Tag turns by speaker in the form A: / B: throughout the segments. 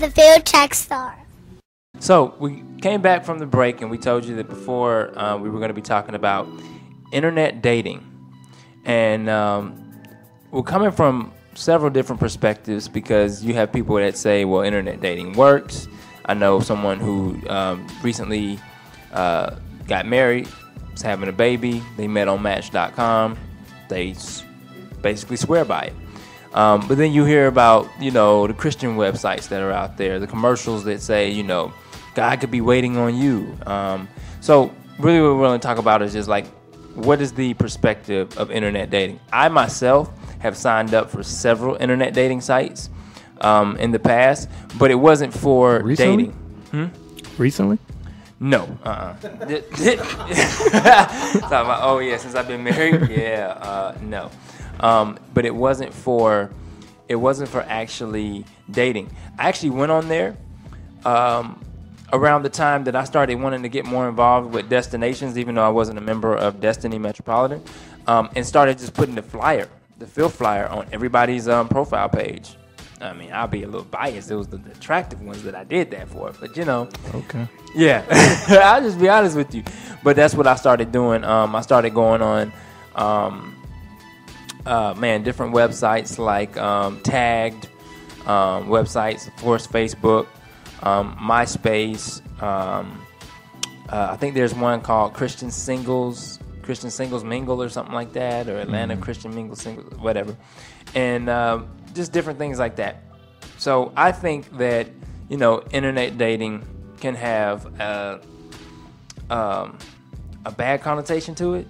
A: the favorite Trackstarz.
B: So we came back from the break and we told you that before we were going to be talking about internet dating. And we're coming from several different perspectives because you have people that say, well, internet dating works. I know someone who recently got married, is having a baby. They met on Match.com. They basically swear by it. But then you hear about, the Christian websites that are out there, the commercials that say, God could be waiting on you. So really what we're going to talk about is just like, what is the perspective of internet dating? I myself have signed up for several internet dating sites in the past, but it wasn't for dating.
C: Recently?
B: No. Since I've been married? Yeah, no. But it wasn't for actually dating. I actually went on there around the time that I started wanting to get more involved with destinations, even though I wasn't a member of Destiny Metropolitan, and started just putting the fill flyer on everybody's profile page. I mean, I'll be a little biased. It was the attractive ones that I did that for, but
C: Okay.
B: Yeah, I'll just be honest with you. But that's what I started doing. I started going on, different websites like Tagged websites, of course, Facebook, MySpace. I think there's one called Christian Singles Mingle or something like that, or Atlanta Christian Mingle Singles, whatever, and just different things like that. So I think that internet dating can have a bad connotation to it,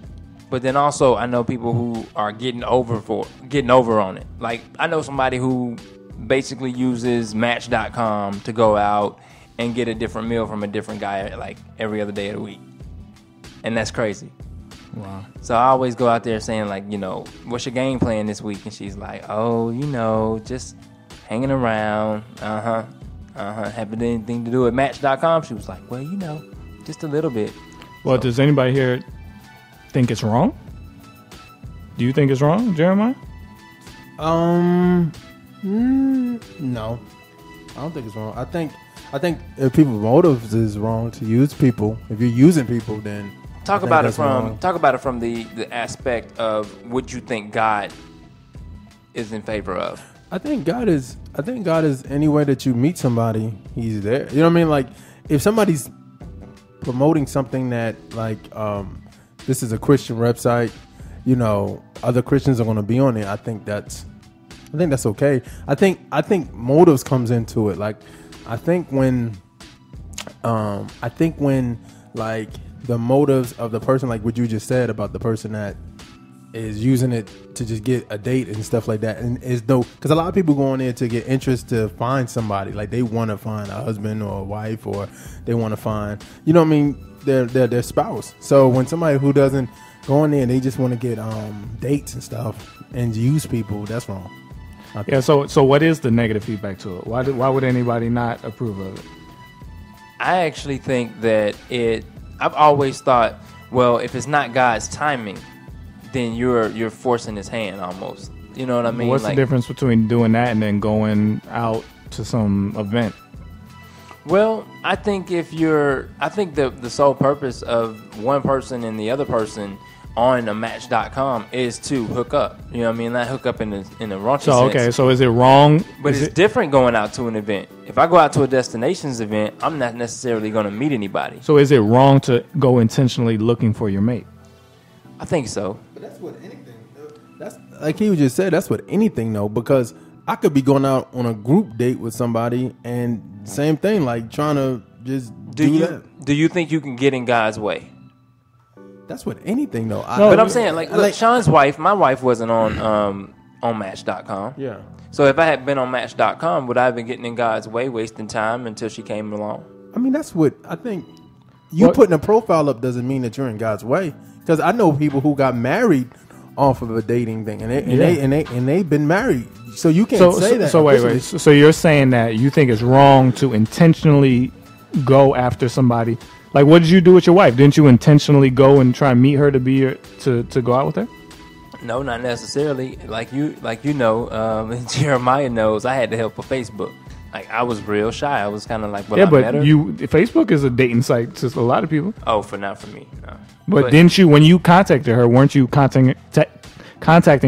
B: but then also I know people who are getting over on it. Like I know somebody who basically uses Match.com to go out and get a different meal from a different guy like every other day of the week, and that's crazy.
C: Wow.
B: So I always go out there saying like, what's your game plan this week? And she's like, oh, just hanging around. Haven't anything to do with Match.com. She was like, well, just a little bit.
C: Well, does anybody here think it's wrong? Do you think it's wrong, Jeremiah?
D: No, I don't think it's wrong. I think if people's motives is wrong to use people, if you're using people, then
B: talk about it from the aspect of what you think God is in favor of.
D: I think God is any way that you meet somebody, He's there. You know what I mean? Like if somebody's promoting something that like this is a Christian website, other Christians are going to be on it. I think that's okay. I think motives comes into it. Like I think when like the motives of the person, like what you just said about the person that is using it to just get a date and stuff like that, and is though because a lot of people go on there to get interest to find somebody, like they want to find a husband or a wife, or they want to find, their spouse. So when somebody who doesn't go in there and they just want to get dates and stuff and use people, that's wrong.
C: Yeah. So what is the negative feedback to it? Why would anybody not approve of it?
B: I actually think that I've always thought, well, if it's not God's timing, then you're forcing His hand almost. You know what I mean?
C: What's the difference between doing that and then going out to some event?
B: Well, I think the sole purpose of one person and the other person on a Match.com is to hook up. You know what I mean? Not hook up in a raunchy sense.
C: Okay, so is it wrong?
B: But it's different going out to an event. If I go out to a destinations event, I'm not necessarily going to meet anybody.
C: So is it wrong to go intentionally looking for your mate?
B: I think so.
D: But that's what anything. That's like he just said. That's what anything though, because I could be going out on a group date with somebody and same thing, like trying to just do that.
B: Do you think you can get in God's way?
D: That's what anything though.
B: But I'm saying like Sean's wife, my wife wasn't on Match.com.
D: Yeah.
B: So if I had been on Match.com, would I have been getting in God's way, wasting time until she came along?
D: I mean, that's what I think. You putting a profile up doesn't mean that you're in God's way. Because I know people who got married off of a dating thing, and they've been married. So you can't say that.
C: So wait. So you're saying that you think it's wrong to intentionally go after somebody? Like, what did you do with your wife? Didn't you intentionally go and try and meet her to go out with her?
B: No, not necessarily. Like Jeremiah knows, I had to help with Facebook. Like, I was real shy. I was kind of like, well,
C: Yeah,
B: I met
C: but
B: her.
C: Facebook is a dating site to a lot of people.
B: Oh, not for me. No.
C: But didn't you, when you contacted her, weren't you contacting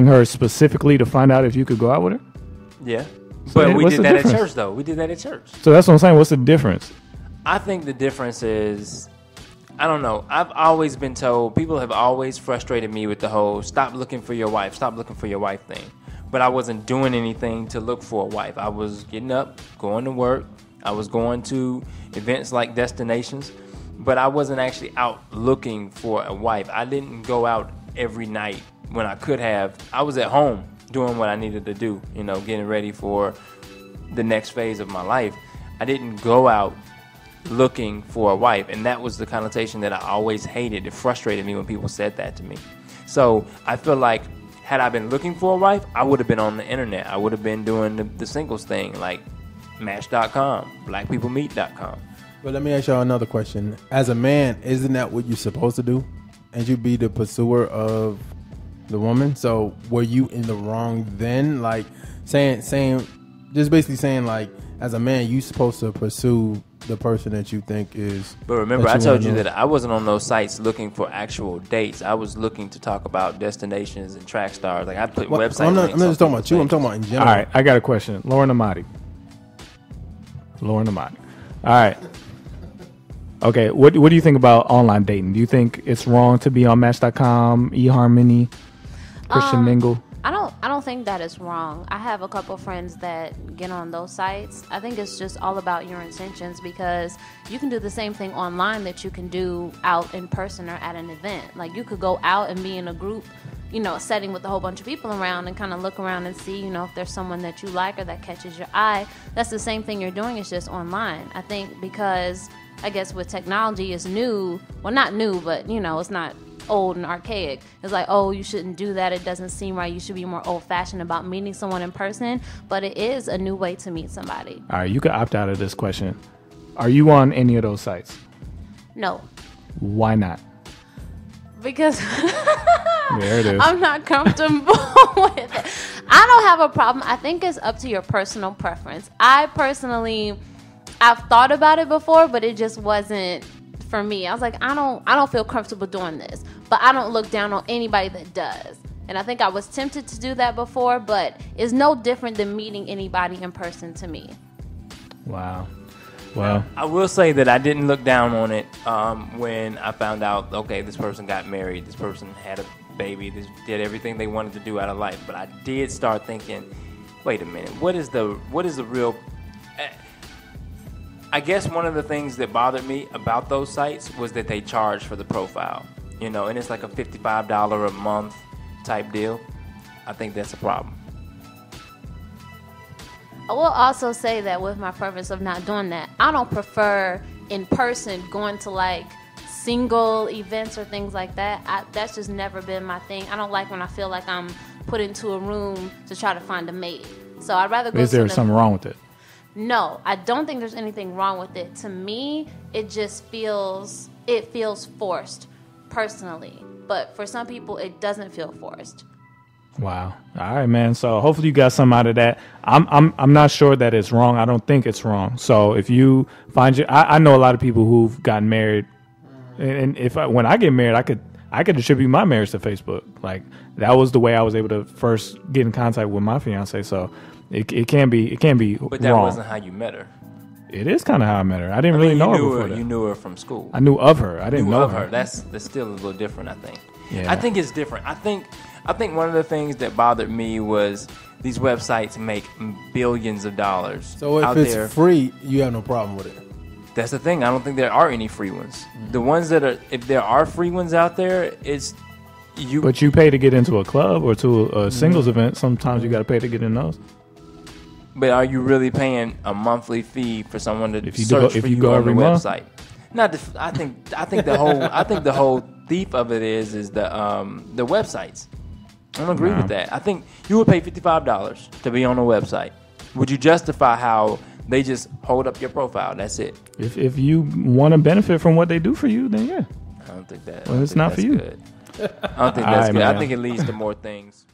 C: her specifically to find out if you could go out with her?
B: Yeah.
C: So
B: But we
C: what's
B: did
C: the
B: that
C: difference?
B: at church, though. We did that at church.
C: So that's what I'm saying. What's the difference?
B: I think the difference is, I don't know. I've always been told, people have always frustrated me with the whole stop looking for your wife thing. But I wasn't doing anything to look for a wife. I was getting up, going to work. I was going to events like destinations. But I wasn't actually out looking for a wife. I didn't go out every night when I could have. I was at home doing what I needed to do, getting ready for the next phase of my life. I didn't go out looking for a wife, and that was the connotation that I always hated. It frustrated me when people said that to me. So I feel like had I been looking for a wife, I would have been on the internet. I would have been doing the singles thing, like Match.com, BlackPeopleMeet.com.
D: But let me ask y'all another question. As a man, isn't that what you're supposed to do? And you be the pursuer of the woman? So were you in the wrong then? Like just basically saying, like, as a man, you supposed to pursue the person that you think is.
B: But remember, I told you that I wasn't on those sites looking for actual dates. I was looking to talk about destinations and Trackstarz. Like, I put website links.
D: I'm not just talking about you. I'm talking about in general.
C: All right, I got a question. Lauren Amati. All right. Okay, what do you think about online dating? Do you think it's wrong to be on Match.com, eHarmony, Christian Mingle?
A: I don't think that is wrong. I have a couple friends that get on those sites. I think it's just all about your intentions, because you can do the same thing online that you can do out in person or at an event. Like, you could go out and be in a group, a setting with a whole bunch of people around and kind of look around and see, if there's someone that you like or that catches your eye. That's the same thing you're doing. It's just online. I think because, I guess, with technology is new. Well, not new, but, it's not old and archaic. It's like, oh, you shouldn't do that. It doesn't seem right. You should be more old-fashioned about meeting someone in person. But it is a new way to meet somebody.
C: All right, you could opt out of this question. Are you on any of those sites?
A: No.
C: Why not?
A: Because
C: there it is.
A: I'm not comfortable with it. I don't have a problem. I think it's up to your personal preference. I've thought about it before, but it just wasn't for me. I was like, I don't feel comfortable doing this, but I don't look down on anybody that does. And I think I was tempted to do that before, but it's no different than meeting anybody in person to me.
C: Wow. Well,
B: I will say that I didn't look down on it when I found out, okay, this person got married, this person had a baby, this did everything they wanted to do out of life. But I did start thinking, wait a minute, what is the real? I guess one of the things that bothered me about those sites was that they charge for the profile, and it's like a $55 a month type deal. I think that's a problem.
A: I will also say that with my preference of not doing that, I don't prefer in person going to like single events or things like that. That's just never been my thing. I don't like when I feel like I'm put into a room to try to find a mate. So I'd rather go.
C: Is there something wrong with it?
A: No, I don't think there's anything wrong with it. To me, it just feels forced personally. But for some people, it doesn't feel forced.
C: Wow. All right, man. So hopefully you got something out of that. I'm not sure that it's wrong. I don't think it's wrong. So if you find I know a lot of people who've gotten married, and when I get married, I could attribute my marriage to Facebook. Like, that was the way I was able to first get in contact with my fiance. So it can be
B: But that
C: wrong.
B: wasn't how you met her.
C: It is kind of how I met her. I didn't really know her before that.
B: You knew her from school.
C: I knew of her. I didn't know her.
B: That's still a little different, I think.
C: Yeah.
B: I think it's different. I think one of the things that bothered me was these websites make billions of dollars.
D: So if it's free, you have no problem with it.
B: That's the thing. I don't think there are any free ones. Mm-hmm. The ones that are, if there are free ones out there, it's you.
C: But you pay to get into a club or to a singles event. Sometimes you got to pay to get in those.
B: But are you really paying a monthly fee for someone to
C: if you
B: search
C: go,
B: for
C: if you
B: you
C: go
B: on
C: every
B: the
C: month?
B: website? I think the whole thief of it is the websites. I don't agree with that. I think you would pay $55 to be on a website. Would you justify how they just hold up your profile? That's it.
C: If you want to benefit from what they do for you, then yeah.
B: I don't think that.
C: Well, it's not for you.
B: Good. I don't think that's good. I think it leads to more things.